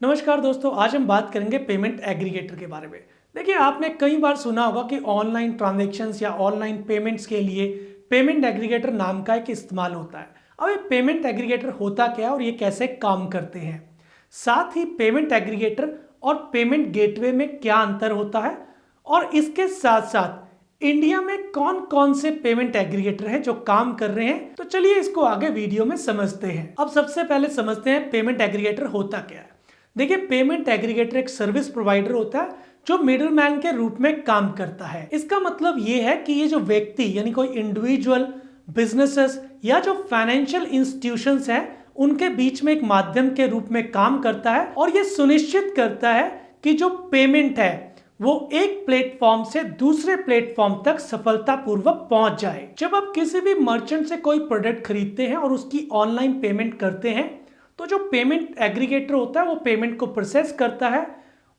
नमस्कार दोस्तों, आज हम बात करेंगे पेमेंट एग्रीगेटर के बारे में। देखिए, आपने कई बार सुना होगा कि ऑनलाइन ट्रांजैक्शंस या ऑनलाइन पेमेंट्स के लिए पेमेंट एग्रीगेटर नाम का एक इस्तेमाल होता है। अब ये पेमेंट एग्रीगेटर होता क्या है और ये कैसे काम करते हैं, साथ ही पेमेंट एग्रीगेटर और पेमेंट गेटवे में क्या अंतर होता है, और इसके साथ साथ इंडिया में कौन कौन से पेमेंट एग्रीगेटर हैं जो काम कर रहे हैं। तो चलिए इसको आगे वीडियो में समझते हैं। अब सबसे पहले समझते हैं पेमेंट एग्रीगेटर होता क्या है। देखिए, पेमेंट एग्रीगेटर एक सर्विस प्रोवाइडर होता है जो मिडलमैन के रूप में काम करता है। इसका मतलब ये है कि ये जो व्यक्ति यानी कोई इंडिविजुअल, बिजनेसेस या जो फाइनेंशियल इंस्टीट्यूशंस हैं, उनके बीच में एक माध्यम के रूप में काम करता है और ये सुनिश्चित करता है कि जो पेमेंट है वो एक प्लेटफॉर्म से दूसरे प्लेटफॉर्म तक सफलतापूर्वक पहुंच जाए। जब आप किसी भी मर्चेंट से कोई प्रोडक्ट खरीदते हैं और उसकी ऑनलाइन पेमेंट करते हैं, तो जो पेमेंट एग्रीगेटर होता है वो पेमेंट को प्रोसेस करता है,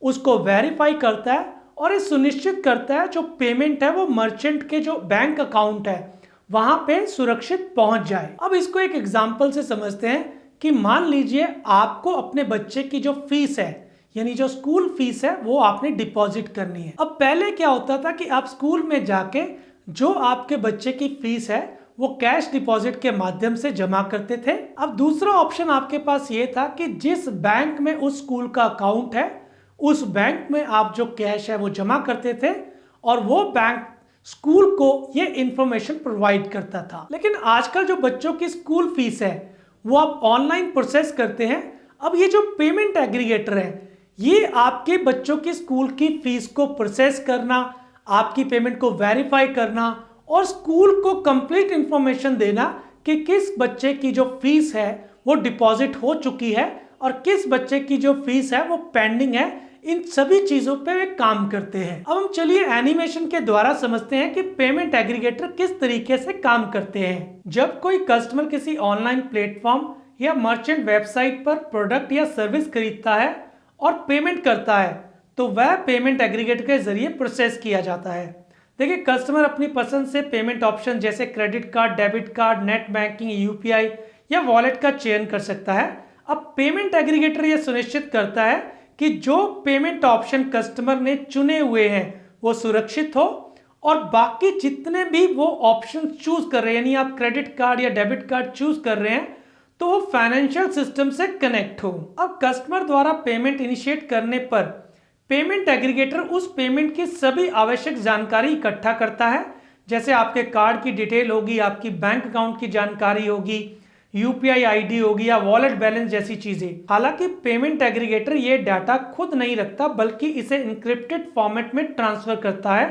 उसको वेरीफाई करता है और ये सुनिश्चित करता है जो पेमेंट है वो मर्चेंट के जो बैंक अकाउंट है वहां पे सुरक्षित पहुंच जाए। अब इसको एक एग्जांपल से समझते हैं कि मान लीजिए आपको अपने बच्चे की जो फीस है यानी जो स्कूल फीस है वो आपने डिपॉजिट करनी है। अब पहले क्या होता था कि आप स्कूल में जाके जो आपके बच्चे की फीस है वो कैश डिपॉजिट के माध्यम से जमा करते थे। अब दूसरा ऑप्शन आपके पास ये था कि जिस बैंक में उस स्कूल का अकाउंट है उस बैंक में आप जो कैश है वो जमा करते थे और वो बैंक स्कूल को ये इंफॉर्मेशन प्रोवाइड करता था। लेकिन आजकल जो बच्चों की स्कूल फीस है वो आप ऑनलाइन प्रोसेस करते हैं। अब ये जो पेमेंट एग्रीगेटर है ये आपके बच्चों की स्कूल की फीस को प्रोसेस करना, आपकी पेमेंट को वेरीफाई करना और स्कूल को कंप्लीट इंफॉर्मेशन देना कि किस बच्चे की जो फीस है वो डिपॉजिट हो चुकी है और किस बच्चे की जो फीस है वो पेंडिंग है। इन सभी चीजों पे वे काम करते हैं। अब हम चलिए एनिमेशन के द्वारा समझते हैं कि पेमेंट एग्रीगेटर किस तरीके से काम करते हैं। जब कोई कस्टमर किसी ऑनलाइन प्लेटफॉर्म या मर्चेंट वेबसाइट पर प्रोडक्ट या सर्विस खरीदता है और पेमेंट करता है तो वह पेमेंट एग्रीगेटर के जरिए प्रोसेस किया जाता है। देखिए, कस्टमर अपनी पसंद से पेमेंट ऑप्शन जैसे credit card, debit card, net banking, UPI या वॉलेट का चयन कर सकता है। अब पेमेंट एग्रीगेटर यह सुनिश्चित करता है कि जो पेमेंट ऑप्शन कस्टमर ने चुने हुए हैं वो सुरक्षित हो और बाकी जितने भी वो ऑप्शन चूज कर रहे हैं, यानी आप क्रेडिट कार्ड या डेबिट कार्ड चूज कर रहे हैं, तो वो फाइनेंशियल सिस्टम से कनेक्ट हो। अब कस्टमर द्वारा पेमेंट इनिशिएट करने पर पेमेंट एग्रीगेटर उस पेमेंट की सभी आवश्यक जानकारी इकट्ठा करता है, जैसे आपके कार्ड की डिटेल होगी, आपकी बैंक अकाउंट की जानकारी होगी, यूपीआई आईडी होगी या वॉलेट बैलेंस जैसी चीजें। हालांकि पेमेंट एग्रीगेटर ये डाटा खुद नहीं रखता बल्कि इसे इंक्रिप्टेड फॉर्मेट में ट्रांसफर करता है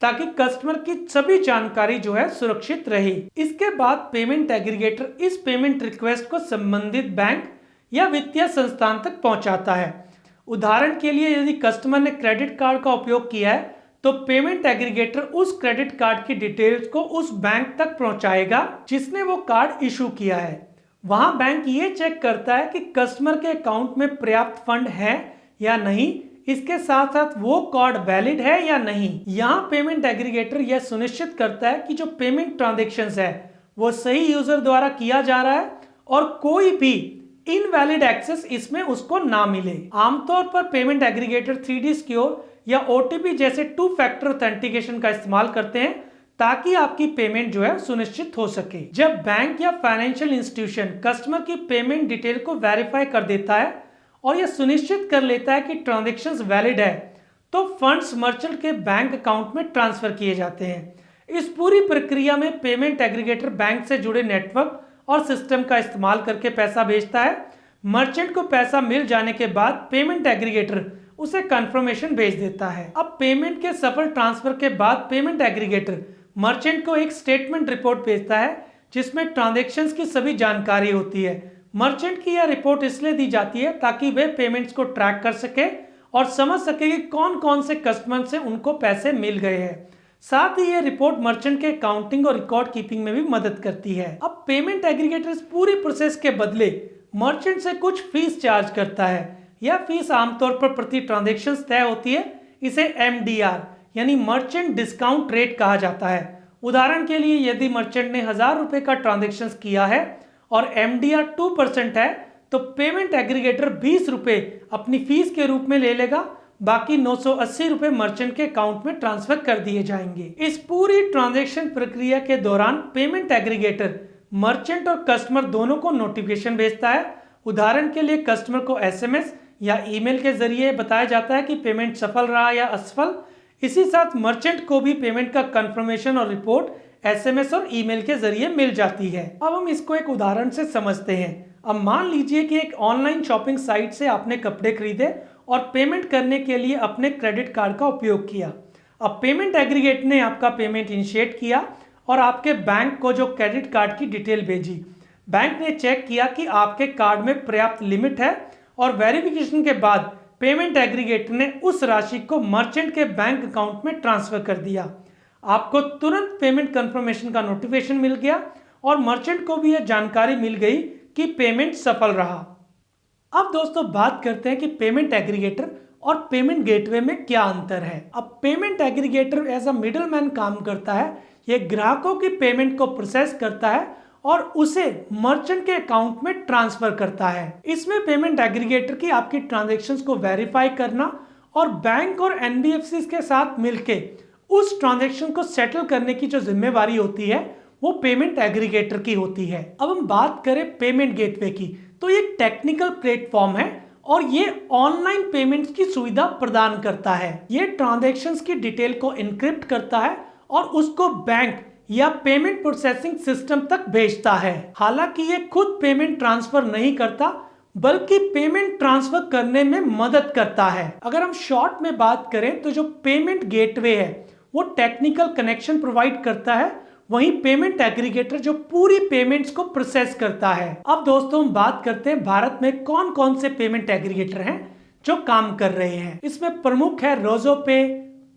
ताकि कस्टमर की सभी जानकारी जो है सुरक्षित रहे। इसके बाद पेमेंट एग्रीगेटर इस पेमेंट रिक्वेस्ट को संबंधित बैंक या वित्तीय संस्थान तक पहुंचाता है। उदाहरण के लिए, यदि कस्टमर ने क्रेडिट कार्ड का उपयोग किया है तो पेमेंट एग्रीगेटर उस क्रेडिट कार्ड की डिटेल्स को उस बैंक तक पहुंचाएगा जिसने वो कार्ड इशू किया है। वहां बैंक ये चेक करता है कि कस्टमर के अकाउंट में पर्याप्त फंड है या नहीं, इसके साथ साथ वो कार्ड वैलिड है या नहीं। यहाँ पेमेंट एग्रीगेटर यह सुनिश्चित करता है कि जो पेमेंट ट्रांजैक्शंस है वो सही यूजर द्वारा किया जा रहा है और कोई भी इनवैलिड एक्सेस इसमें उसको ना मिले। आमतौर पर पेमेंट एग्रीगेटर 3D सिक्योर या OTP जैसे 2 फैक्टर ऑथेंटिकेशन का इस्तेमाल करते हैं ताकि आपकी पेमेंट जो है सुनिश्चित हो सके। जब बैंक या फाइनेंशियल इंस्टीट्यूशन कस्टमर की पेमेंट डिटेल को वेरीफाई कर देता है और यह सुनिश्चित कर लेता है कि ट्रांजैक्शंस वैलिड है तो फंड्स मर्चेंट के बैंक अकाउंट में ट्रांसफर किए जाते हैं। इस पूरी प्रक्रिया में पेमेंट एग्रीगेटर बैंक से जुड़े नेटवर्क और सिस्टम का इस्तेमाल करके पैसा भेजता है। मर्चेंट को पैसा मिल जाने के बाद पेमेंट एग्रीगेटर उसे कंफर्मेशन भेज देता है। अब पेमेंट के सफल ट्रांसफर के बाद पेमेंट एग्रीगेटर मर्चेंट को एक स्टेटमेंट रिपोर्ट भेजता है जिसमें ट्रांजैक्शंस की सभी जानकारी होती है। मर्चेंट की यह रिपोर्ट इसलिए दी जाती है ताकि वे पेमेंट्स को ट्रैक कर सके और समझ सके कि कौन कौन से कस्टमर से उनको पैसे मिल गए हैं। साथ ही यह रिपोर्ट मर्चेंट के अकाउंटिंग और रिकॉर्ड कीपिंग में भी मदद करती है। अब पेमेंट एग्रीगेटर इस पूरी प्रोसेस के बदले मर्चेंट से कुछ फीस चार्ज करता है। यह फीस आमतौर पर प्रति ट्रांजैक्शन तय होती है। इसे MDR यानी मर्चेंट डिस्काउंट रेट कहा जाता है। उदाहरण के लिए, यदि मर्चेंट ने 1000 रुपए का ट्रांजैक्शन किया है और MDR 2% है तो पेमेंट एग्रीगेटर 20 रुपए अपनी फीस के रूप में ले लेगा, बाकी 980 रुपए मर्चेंट के अकाउंट में ट्रांसफर कर दिए जाएंगे। इस पूरी ट्रांजैक्शन प्रक्रिया के दौरान पेमेंट एग्रीगेटर मर्चेंट और कस्टमर दोनों को नोटिफिकेशन भेजता है। उदाहरण के लिए कस्टमर को एसएमएस या ईमेल के जरिए बताया जाता है कि पेमेंट सफल रहा या असफल। इसी साथ मर्चेंट को भी पेमेंट का कंफर्मेशन और रिपोर्ट एसएमएस और ईमेल के जरिए मिल जाती है। अब हम इसको एक उदाहरण से समझते हैं। अब मान लीजिए कि एक ऑनलाइन शॉपिंग साइट से आपने कपड़े खरीदे और पेमेंट करने के लिए अपने क्रेडिट कार्ड का उपयोग किया। अब पेमेंट एग्रीगेटर ने आपका पेमेंट इनिशिएट किया और आपके बैंक को जो क्रेडिट कार्ड की डिटेल भेजी। बैंक ने चेक किया कि आपके कार्ड में पर्याप्त लिमिट है और वेरिफिकेशन के बाद पेमेंट एग्रीगेटर ने उस राशि को मर्चेंट के बैंक अकाउंट में ट्रांसफर कर दिया। आपको तुरंत पेमेंट कंफर्मेशन का नोटिफिकेशन मिल गया और मर्चेंट को भी यह जानकारी मिल गई कि पेमेंट सफल रहा। अब दोस्तों बात करते हैं कि पेमेंट एग्रीगेटर और पेमेंट गेटवे में क्या अंतर है। अब payment aggregator as a middleman काम करता है। यह ग्राहकों की पेमेंट को प्रोसेस करता है और उसे मर्चेंट के अकाउंट में ट्रांसफर करता है। इसमें पेमेंट एग्रीगेटर की आपकी ट्रांजैक्शंस को वेरीफाई करना और बैंक और एनबीएफसी के साथ मिलके उस ट्रांजैक्शन को सेटल करने की जो जिम्मेवारी होती है वो पेमेंट एग्रीगेटर की होती है। अब हम बात करें पेमेंट गेटवे की, तो ये टेक्निकल प्लेटफॉर्म है और ये ऑनलाइन पेमेंट्स की सुविधा प्रदान करता है। ये ट्रांजैक्शंस की डिटेल को इनक्रिप्ट करता है और उसको बैंक या पेमेंट प्रोसेसिंग सिस्टम तक भेजता है। हालांकि ये खुद पेमेंट ट्रांसफर नहीं करता बल्कि पेमेंट ट्रांसफर करने में मदद करता है। अगर हम शॉर्ट में बात करें तो जो पेमेंट गेटवे है वो टेक्निकल कनेक्शन प्रोवाइड करता है, वहीं पेमेंट एग्रीगेटर जो पूरी पेमेंट्स को प्रोसेस करता है। अब दोस्तों हम बात करते हैं भारत में कौन कौन से पेमेंट एग्रीगेटर हैं जो काम कर रहे हैं। इसमें प्रमुख है रोजोपे,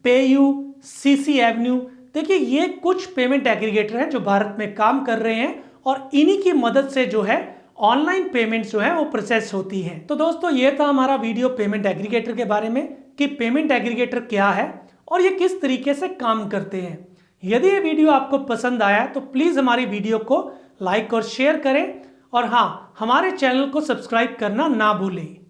पेयू, सीसी एवेन्यू। देखिए ये कुछ पेमेंट एग्रीगेटर हैं जो भारत में काम कर रहे हैं और इन्हीं की मदद से जो है ऑनलाइन पेमेंट्स जो है वो प्रोसेस होती हैं। तो दोस्तों ये था हमारा वीडियो पेमेंट एग्रीगेटर के बारे में कि पेमेंट एग्रीगेटर क्या है और ये किस तरीके से काम करते हैं। यदि ये वीडियो आपको पसंद आया तो प्लीज हमारी वीडियो को लाइक और शेयर करें और हाँ, हमारे चैनल को सब्सक्राइब करना ना भूलें।